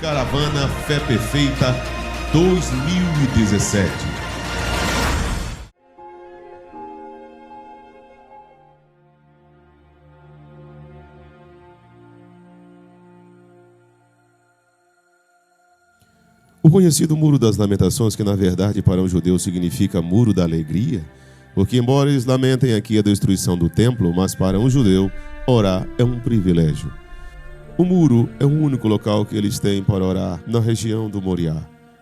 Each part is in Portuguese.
Caravana Fé Perfeita 2017. O conhecido Muro das Lamentações, que na verdade para um judeu significa Muro da Alegria, porque embora eles lamentem aqui a destruição do templo, mas para um judeu, orar é um privilégio. O muro é o único local que eles têm para orar na região do Moriá,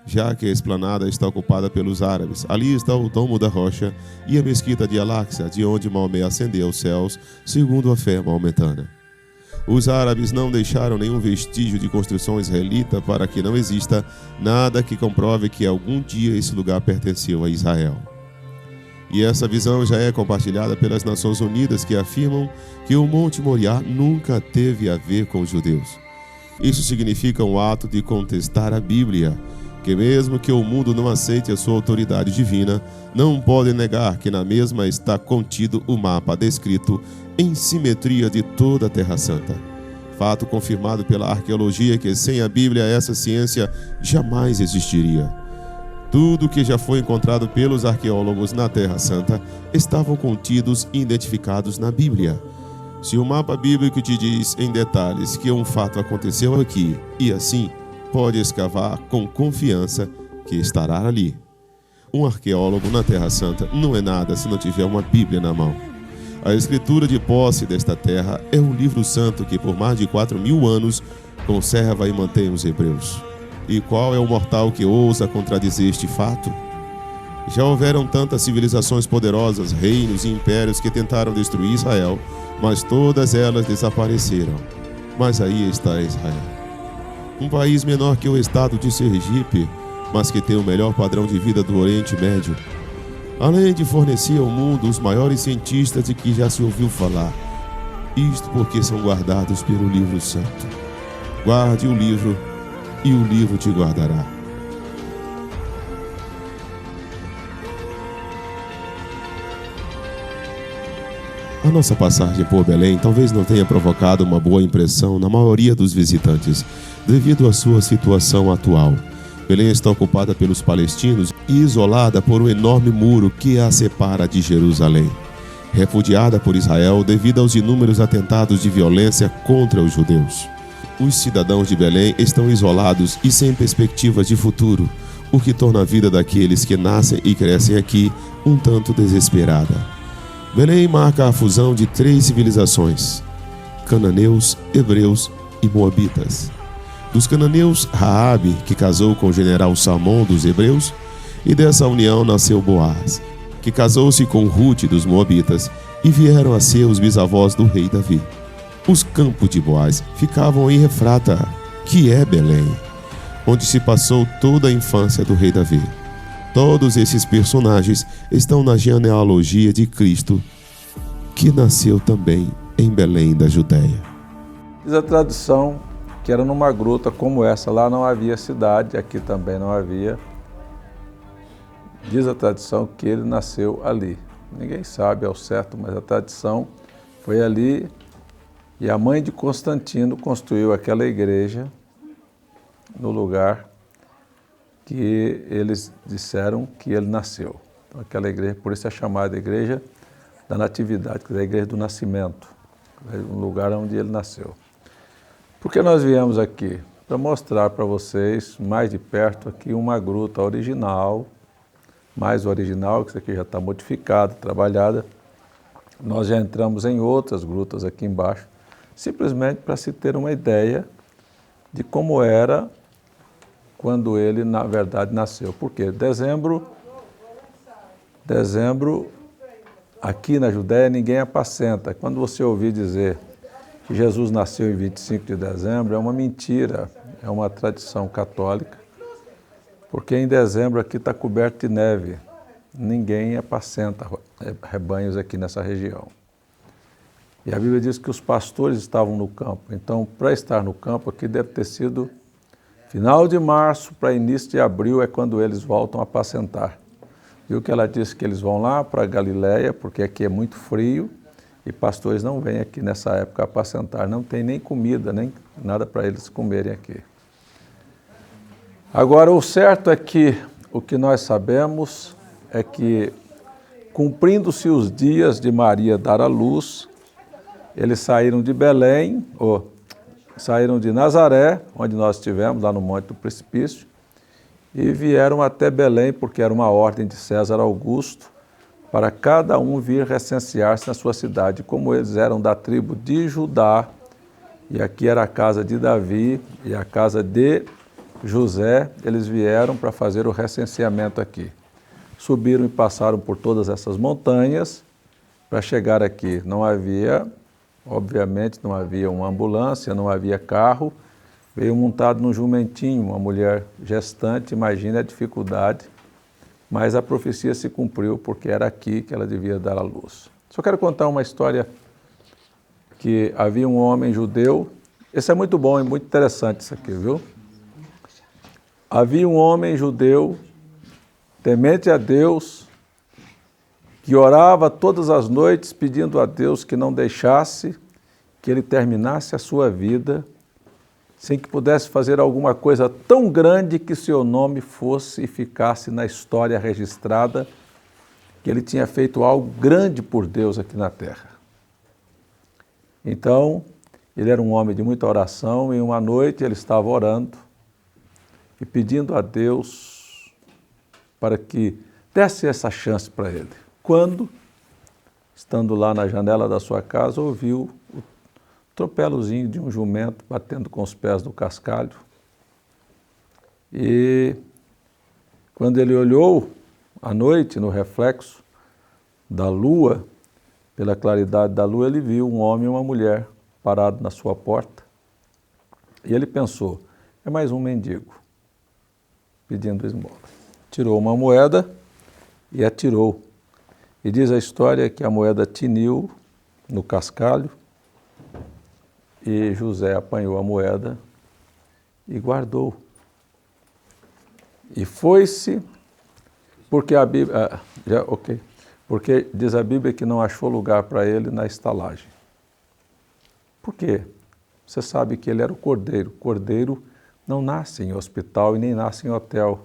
já que a esplanada está ocupada pelos árabes. Ali está o Domo da Rocha e a Mesquita de Al-Aqsa, de onde Maomé ascendeu aos céus, segundo a fé maometana. Os árabes não deixaram nenhum vestígio de construção israelita para que não exista nada que comprove que algum dia esse lugar pertenceu a Israel. E essa visão já é compartilhada pelas Nações Unidas, que afirmam que o Monte Moriá nunca teve a ver com os judeus. Isso significa um ato de contestar a Bíblia, que mesmo que o mundo não aceite a sua autoridade divina, não pode negar que na mesma está contido o mapa descrito em simetria de toda a Terra Santa. Fato confirmado pela arqueologia que sem a Bíblia essa ciência jamais existiria. Tudo que já foi encontrado pelos arqueólogos na Terra Santa estavam contidos e identificados na Bíblia. Se o mapa bíblico te diz em detalhes que um fato aconteceu aqui, e assim, pode escavar com confiança que estará ali. Um arqueólogo na Terra Santa não é nada se não tiver uma Bíblia na mão. A escritura de posse desta terra é o livro santo que por mais de 4.000 anos conserva e mantém os hebreus. E qual é o mortal que ousa contradizer este fato? Já houveram tantas civilizações poderosas, reinos e impérios que tentaram destruir Israel, mas todas elas desapareceram. Mas aí está Israel. Um país menor que o estado de Sergipe, mas que tem o melhor padrão de vida do Oriente Médio. Além de fornecer ao mundo os maiores cientistas de que já se ouviu falar. Isto porque são guardados pelo livro santo. Guarde o livro e o livro te guardará. A nossa passagem por Belém talvez não tenha provocado uma boa impressão na maioria dos visitantes, devido à sua situação atual. Belém está ocupada pelos palestinos e isolada por um enorme muro que a separa de Jerusalém, repudiada por Israel devido aos inúmeros atentados de violência contra os judeus. Os cidadãos de Belém estão isolados e sem perspectivas de futuro, o que torna a vida daqueles que nascem e crescem aqui um tanto desesperada. Belém marca a fusão de 3 civilizações: cananeus, hebreus e moabitas. Dos cananeus, Raabe, que casou com o general Salmão dos hebreus, e dessa união nasceu Boaz, que casou-se com Rute dos moabitas, e vieram a ser os bisavós do rei Davi. Os campos de Boaz ficavam em Efrata, que é Belém, onde se passou toda a infância do rei Davi. Todos esses personagens estão na genealogia de Cristo, que nasceu também em Belém da Judéia. Diz a tradição que era numa gruta como essa, lá não havia cidade, aqui também não havia. Diz a tradição que ele nasceu ali. Ninguém sabe ao certo, mas a tradição foi ali. E a mãe de Constantino construiu aquela igreja no lugar que eles disseram que ele nasceu. Então, aquela igreja, por isso é chamada Igreja da Natividade, que é a Igreja do Nascimento, um lugar onde ele nasceu. Por que nós viemos aqui? Para mostrar para vocês, mais de perto aqui, uma gruta original, mais original, que isso aqui já está modificada, trabalhada. Nós já entramos em outras grutas aqui embaixo, simplesmente para se ter uma ideia de como era quando ele, na verdade, nasceu. Por quê? Dezembro, aqui na Judéia, ninguém apacenta. Quando você ouvir dizer que Jesus nasceu em 25 de dezembro, é uma mentira, é uma tradição católica, porque em dezembro aqui está coberto de neve. Ninguém apacenta rebanhos aqui nessa região. E a Bíblia diz que os pastores estavam no campo. Então, para estar no campo aqui deve ter sido final de março para início de abril, é quando eles voltam a apacentar. Viu que ela disse que eles vão lá para Galiléia, porque aqui é muito frio, e pastores não vêm aqui nessa época apacentar. Não tem nem comida, nem nada para eles comerem aqui. Agora, o certo é que o que nós sabemos é que, cumprindo-se os dias de Maria dar à luz, eles saíram de Belém, saíram de Nazaré, onde nós estivemos, lá no Monte do Precipício, e vieram até Belém, porque era uma ordem de César Augusto, para cada um vir recensear-se na sua cidade. Como eles eram da tribo de Judá, e aqui era a casa de Davi e a casa de José, eles vieram para fazer o recenseamento aqui. Subiram e passaram por todas essas montanhas para chegar aqui. Não havia, obviamente, não havia uma ambulância, não havia carro. Veio montado num jumentinho, uma mulher gestante, imagine a dificuldade. Mas a profecia se cumpriu porque era aqui que ela devia dar à luz. Só quero contar uma história que havia um homem judeu. Esse é muito bom e muito interessante isso aqui, viu? Havia um homem judeu, temente a Deus, que orava todas as noites pedindo a Deus que não deixasse que ele terminasse a sua vida sem que pudesse fazer alguma coisa tão grande que seu nome fosse e ficasse na história registrada, que ele tinha feito algo grande por Deus aqui na terra. Então, ele era um homem de muita oração e uma noite ele estava orando e pedindo a Deus para que desse essa chance para ele. Quando, estando lá na janela da sua casa, ouviu o tropelozinho de um jumento batendo com os pés no cascalho. E quando ele olhou à noite no reflexo da lua, pela claridade da lua, ele viu um homem e uma mulher parados na sua porta. E ele pensou, é mais um mendigo pedindo esmola. Tirou uma moeda e atirou. E diz a história que a moeda tiniu no cascalho e José apanhou a moeda e guardou. E foi-se, porque a Bíblia, porque diz a Bíblia que não achou lugar para ele na estalagem. Por quê? Você sabe que ele era o cordeiro. Cordeiro não nasce em hospital e nem nasce em hotel.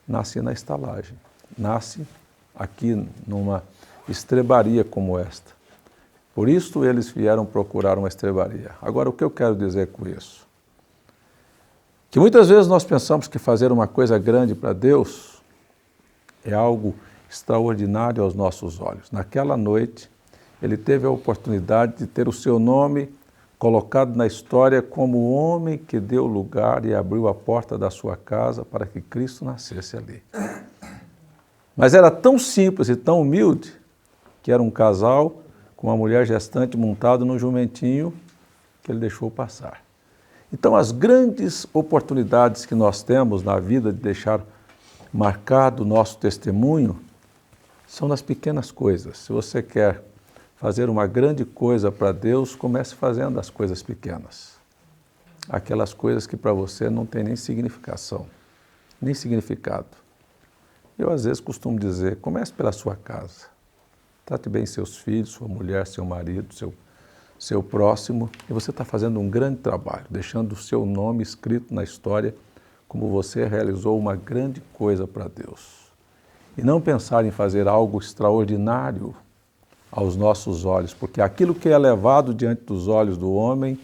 Nasce na estalagem. Nasce aqui numa estrebaria como esta. Por isso eles vieram procurar uma estrebaria. Agora, o que eu quero dizer com isso? Que muitas vezes nós pensamos que fazer uma coisa grande para Deus é algo extraordinário aos nossos olhos. Naquela noite, ele teve a oportunidade de ter o seu nome colocado na história como o homem que deu lugar e abriu a porta da sua casa para que Cristo nascesse ali. Mas era tão simples e tão humilde que era um casal com uma mulher gestante montado num jumentinho que ele deixou passar. Então, as grandes oportunidades que nós temos na vida de deixar marcado o nosso testemunho são nas pequenas coisas. Se você quer fazer uma grande coisa para Deus, comece fazendo as coisas pequenas. Aquelas coisas que para você não tem nem significação, nem significado. Eu, às vezes, costumo dizer, comece pela sua casa. Trate bem seus filhos, sua mulher, seu marido, seu próximo, e você está fazendo um grande trabalho, deixando o seu nome escrito na história como você realizou uma grande coisa para Deus. E não pensar em fazer algo extraordinário aos nossos olhos, porque aquilo que é levado diante dos olhos do homem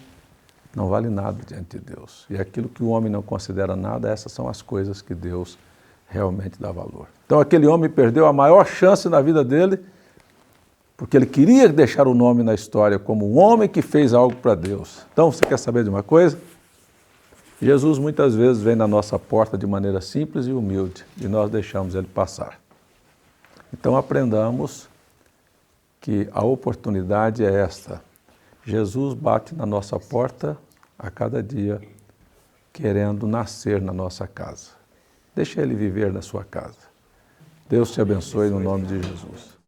não vale nada diante de Deus. E aquilo que o homem não considera nada, essas são as coisas que Deus realmente dá valor. Então aquele homem perdeu a maior chance na vida dele, porque ele queria deixar o nome na história como um homem que fez algo para Deus. Então, você quer saber de uma coisa? Jesus muitas vezes vem na nossa porta de maneira simples e humilde, e nós deixamos ele passar. Então aprendamos que a oportunidade é esta. Jesus bate na nossa porta a cada dia, querendo nascer na nossa casa. Deixa ele viver na sua casa. Deus te abençoe no nome de Jesus.